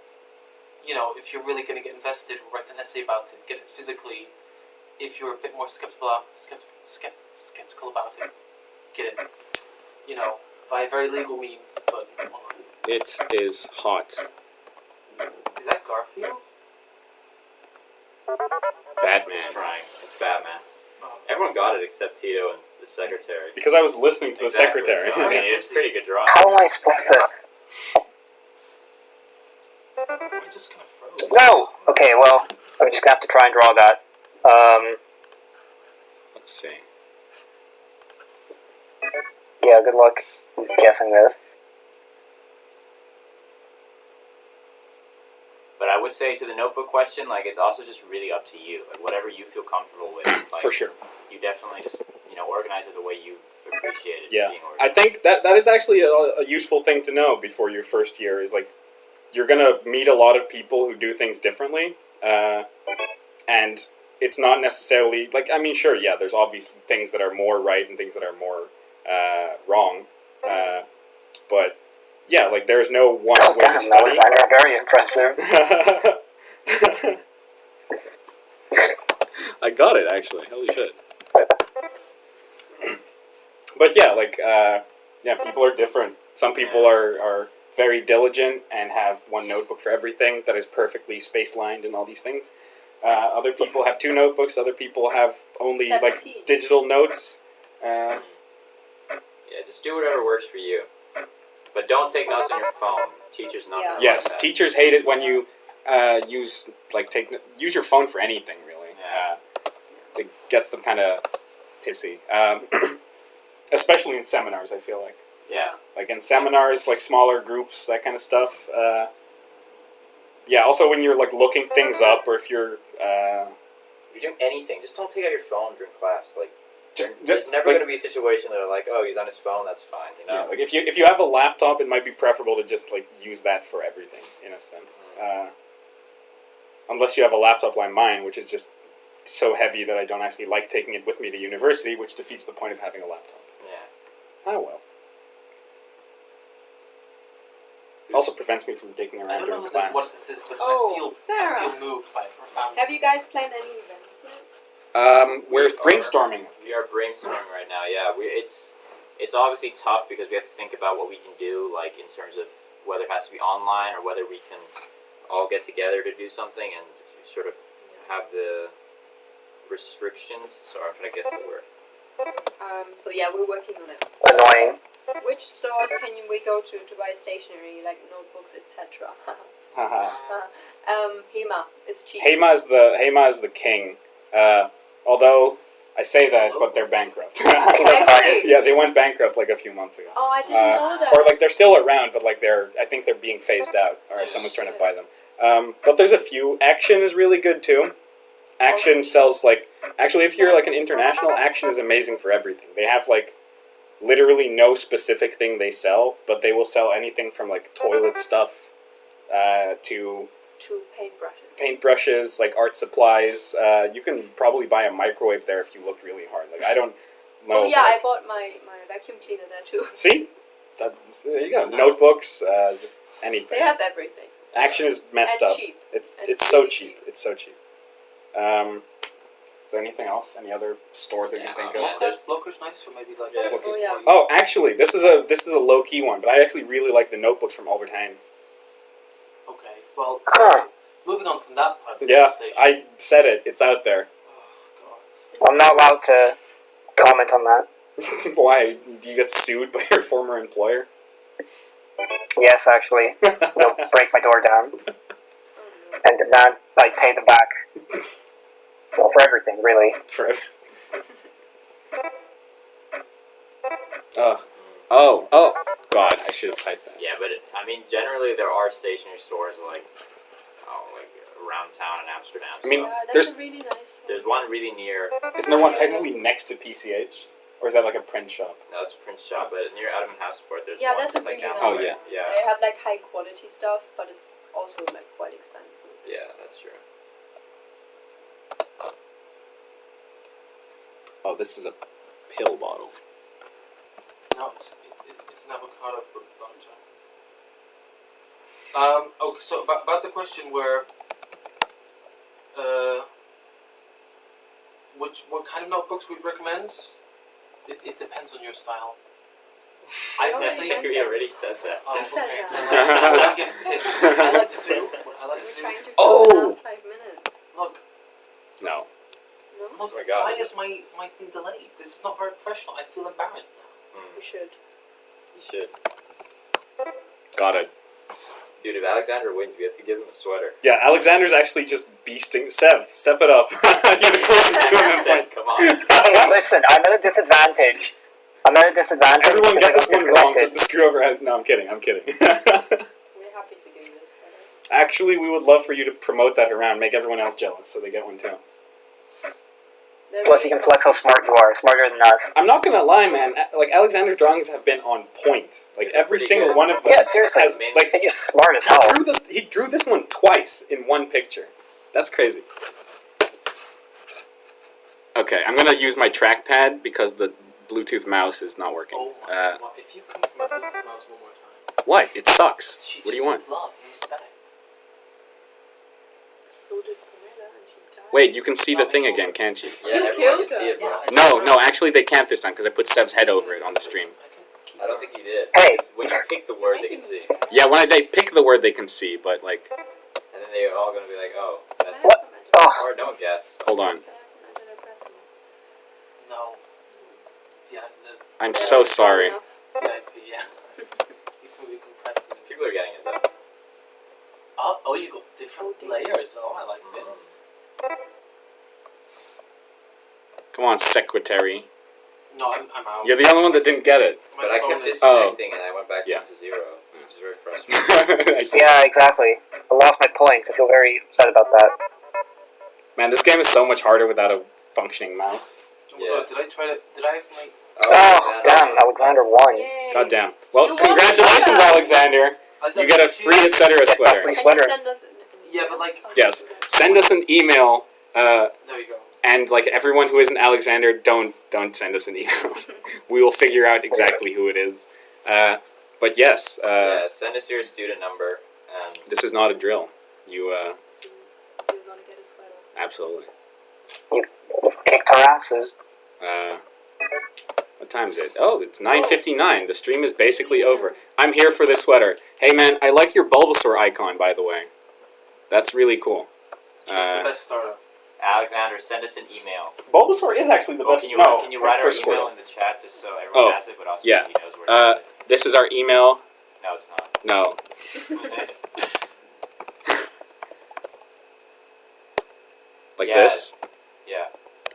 if you're really going to get invested, write an essay about it, get it physically. If you're a bit more skeptical about it, get it. By very legal means, but online. It is hot. Is that Garfield? Batman. Trying. It's Batman. Oh. Everyone got it except Tito and the secretary. Because I was listening to Exactly, a secretary. so, I mean, it's a pretty good drawing. How am I supposed to? We're just gonna froze. No. Okay. Well, I'm just gonna have to try and draw that. Let's see. Yeah. Good luck guessing this. But I would say to the notebook question, like, it's also just really up to you. Like, whatever you feel comfortable with. Like, For sure. You definitely just, organize it the way you appreciate it Yeah. being I organized. think that is actually a useful thing to know before your first year is like you're gonna meet a lot of people who do things differently, and it's not necessarily like sure, yeah, there's obviously things that are more right and things that are more wrong, but yeah, like there's no one Oh, way damn, to that study. was very impressive. I got it actually. Holy shit! But yeah, people are different. Some people are very diligent and have one notebook for everything that is perfectly space lined and all these things. Other people have 2 notebooks. Other people have only 17. digital notes. Yeah, just do whatever works for you. But don't take notes on your phone. Teachers not gonna Yes, like that. teachers hate it when you use your phone for anything really. Yeah. It gets them kind of pissy, especially in seminars. I feel like. Yeah. Like in seminars, like smaller groups, that kind of stuff. Yeah. Also, when you're like looking things up, or if you're you're doing anything, just don't take out your phone during class. Like, there's never like- going to be a situation that are like, oh, he's on his phone, that's fine. You know. Yeah, like if you have a laptop, it might be preferable to just like use that for everything in a sense. Unless you have a laptop like mine, which is just so heavy that I don't actually like taking it with me to university, which defeats the point of having a laptop. Yeah. Oh well. Also prevents me from digging I around don't know during class. what this is, but Oh, I Sarah. feel moved by it profoundly. Have you guys planned any events yet? We're We are. brainstorming. We are brainstorming right now. Yeah, it's obviously tough because we have to think about what we can do, like in terms of whether it has to be online or whether we can all get together to do something and sort of have the restrictions. Sorry, I'm trying to guess the word. So yeah, we're working on it. Annoying. Which stores can we go to buy stationery like notebooks, etc.? Hema is cheap. Hema is the king. Although I say that, but they're bankrupt. Actually? Yeah, they went bankrupt like a few months ago. Oh, I didn't know that. Or like they're still around, but like I think they're being phased out, or someone's trying to buy them. But there's a few. Action is really good too. Action sells like actually, if you're like an international, Action is amazing for everything. They have like literally no specific thing they sell, but they will sell anything from like toilet stuff to Two paintbrushes. paintbrushes, like art supplies. You can probably buy a microwave there if you look really hard. Like I don't know. Oh yeah, like, I bought my vacuum cleaner there too. See, there you go. Notebooks, just anything. They have everything. Action is messed And up. cheap. It's And so really cheap. cheap. It's so cheap. Is there anything else? Any other stores that you think of? Locker's nice for maybe like. Yeah. Oh, yeah. Oh, actually, this is a low key one, but I actually really like the notebooks from Albert Heijn. Okay, well, Huh. moving on from that part of the Yeah, conversation. I said it. It's out there. Oh, God. I'm not allowed to comment on that. Why? Do you get sued by your former employer? Yes, actually. They'll break my door down and demand I pay them back. Well, for everything, really. For oh, God! I should have typed that. Yeah, but I mean, generally there are stationery stores like around town in Amsterdam. I mean, so Yeah, there's- that's a really nice one. there's one really near. Isn't there one technically next to PCH, or is that like a print shop? No, it's a print shop, but near Adam and Housecourt, there's Yeah, one that's just a like really down nice the way. one. Yeah, They have like high quality stuff, but it's also like quite expensive. yeah, that's true. Oh, this is a pill bottle. No, it's an avocado fruit butter. Okay, so about the question where, what kind of notebooks we'd recommend? It depends on your style. I Oh, personally, yeah. We already said that. oh, You said okay. that. I'll give tips. What I like to do. What I like We're to do. trying to Oh! fill the last 5 minutes. Look, No. No? look. Oh my God. Why is my thing delayed? This is not very professional. I feel embarrassed now. We should. You should. Got it. Dude, if Alexander wins, we have to give him a sweater. Yeah, Alexander's actually just beasting. Sev, step it up. You're the closest to him. It's like, Come on. Hey, listen, I'm at a disadvantage. everyone because get I this got one wrong disconnected. just to screw over. No, I'm kidding. I'm kidding. We're happy to give you this sweater. Actually, we would love for you to promote that around, make everyone else jealous, so they get one too. They're Plus, you really can flex how smart you are, smarter than us. I'm not gonna lie, man. Like Alexander's drawings have been on point. Like every Pretty single good. one of them Yeah, seriously. has like You're just smart as hell. he drew this one twice in one picture. That's crazy. Okay, I'm gonna use my trackpad because the Bluetooth mouse is not working. Oh my God! If you come from a Bluetooth mouse one more time, What? It sucks. she What do just you want? needs love and respect. So did Pamela and she died. Wait, you can see the thing again, can't you? Yeah, You everyone killed can see it, her. bro. No, actually they can't this time because I put Sev's head over it on the stream. I don't think he did. Hey. When you pick the word, they can see. Yeah, when they pick the word, they can see, but like, And then they're all going to be like, oh, that's What? Oh. Or don't guess. hold on. No. Yeah, the I'm so sorry. VIP, yeah. you can press them. People are getting it, though. Oh, you got different layers. Oh, I like this. Come on, secretary. No, I'm out. You're the only one that didn't get it. My But I phone kept is- disconnecting and I went back Yeah. down to 0, which is very frustrating. I see. Yeah, exactly. I lost my points. I feel very upset about that. Man, this game is so much harder without a functioning mouse. Oh my god, did I try to? Did I accidentally? Oh, damn, Alexander won. Yay. God damn. Well, You won congratulations, sweater. Alexander. You get a free etc. sweater. Free Can sweater. you send us Yeah, but like. Yes. Send us an email. There you go. And like everyone who isn't Alexander, don't send us an email. We will figure out exactly who it is. But yes, Yeah, send us your student number. this is not a drill. You You're gonna get a sweater. absolutely. Kicked our asses. What time is it? Oh, it's 9:59. The stream is basically over. I'm here for this sweater. Hey man, I like your Bulbasaur icon, by the way. That's really cool. The best startup. Alexander, send us an email. Bulbasaur is actually the Well, best. can No, you write our for email Squirtle. in the chat just so everyone Oh, has it, but also yeah. he knows where to send it? This is our email. No, it's not. No. Like Yeah. this? Yeah.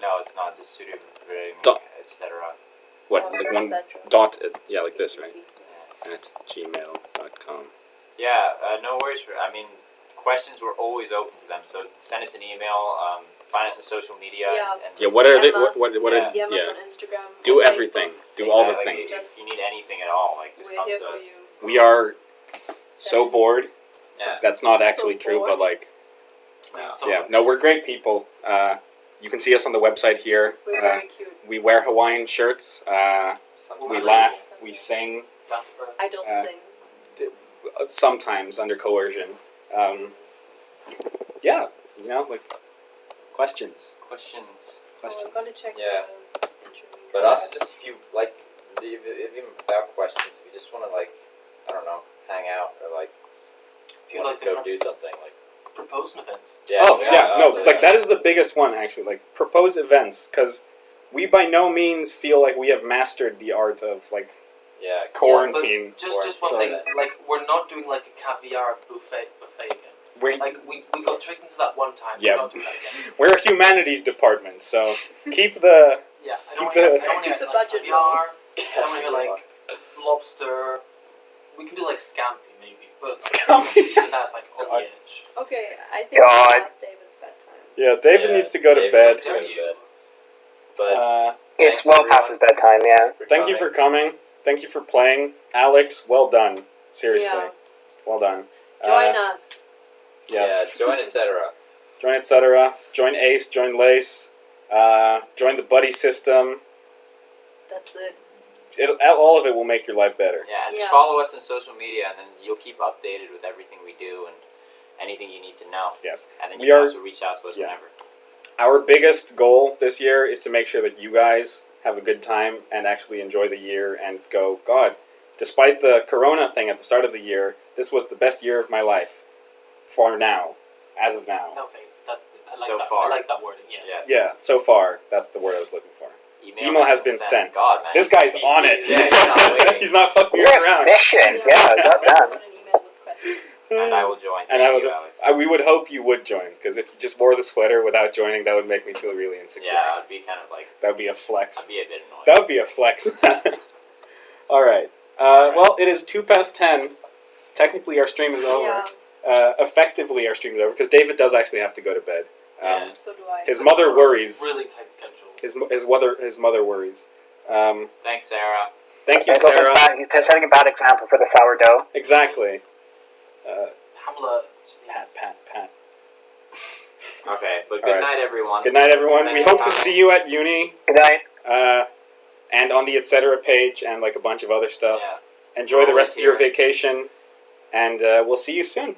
No, it's not. Just to do Dot. etc. What? Oh, Like one etc. dot? Yeah, like this, right? Yeah. At gmail.com. Yeah, no worries. I mean, questions were always open to them. So send us an email. Find us on social media. Yeah. And Yeah, just what are they? DM us. What are? Yeah. DM us Yeah. on Instagram. Do on everything. Facebook. Do all the Exactly. things. If you need anything at all, like just We're come here to for us. you. We are so Yes. bored. Yeah. That's not So actually true, bored. but like, No. So yeah. No, we're great people. You can see us on the website here. We're very cute. We wear Hawaiian shirts. We laugh. We sing. down to earth. I don't sing. Sometimes under coercion. Yeah, you know, like questions. Questions. Oh, I'm Questions. gonna check Yeah. the interview. But also, just if you like, even without questions, if you just want to like, I don't know, hang out or like, if you You'd want like to to go do something, like, Propose an event. yeah. Oh yeah, no, also, like that is the biggest one actually. Like propose events, because we by no means feel like we have mastered the art of like Yeah. quarantine. Just one Sorry. thing. Like we're not doing like a caviar buffet again. We're Like we got tricked into that one time. Yeah. We're not doing that again. we're a humanities department, so keep the Yeah. I don't Keep want the- to hear Keep the like budget caviar. I don't want to hear like lobster. We can do like scampi maybe, but Scampi. even that's like on the edge. Okay, I think God. it's past David's bedtime. yeah. David Yeah, needs to go to David bed. needs to go to bed. But It's thanks, well past his everyone, bedtime, yeah. Thank you for coming. Thank you for playing, Alex. Well done. Seriously, Yeah. well done. Join us. Yes. Yeah, join, etc. Join etc. Join Ace. Join Lace. Join the buddy system. That's it. All of it will make your life better. Yeah, and Yeah. just follow us on social media, and then you'll keep updated with everything we do and anything you need to know. Yes. And then We you can are- also reach out to us yeah. whenever. Our biggest goal this year is to make sure that you guys have a good time and actually enjoy the year and go, God, despite the corona thing at the start of the year, this was the best year of my life. For now. As of now. Okay, I like So that. far. I like that wording. Yes. Yes. Yeah, so far, that's the word I was looking for. Email has been sent. God, man. This guy's He's- on it. Yeah, he's not waiting. He's not fucking What around. mission? Yeah, well done. An email with questions. And I will join. And Thank I would, you, Alex. we would hope you would join, because if you just wore the sweater without joining, that would make me feel really insecure. Yeah, I'd be kind of like, That would be a flex. I'd be a bit annoyed. That would be a flex. All right. Well, it is 10:02. Technically, our stream is over. Yeah, Effectively, our stream is over because David does actually have to go to bed. Yeah. so do I. His mother worries. Really tight schedule. His mother worries. Thanks, Sarah. Thank you, He's also Sarah. he's setting a bad example for the sourdough. Exactly. Pamela. just needs- Pat. Okay, but All good right. night, everyone. Good night, everyone. Thanks We for hope to coming. see you at uni. Good night. And on the etc. page and like a bunch of other stuff. Yeah. Enjoy the Always rest of your here. vacation, and we'll see you soon.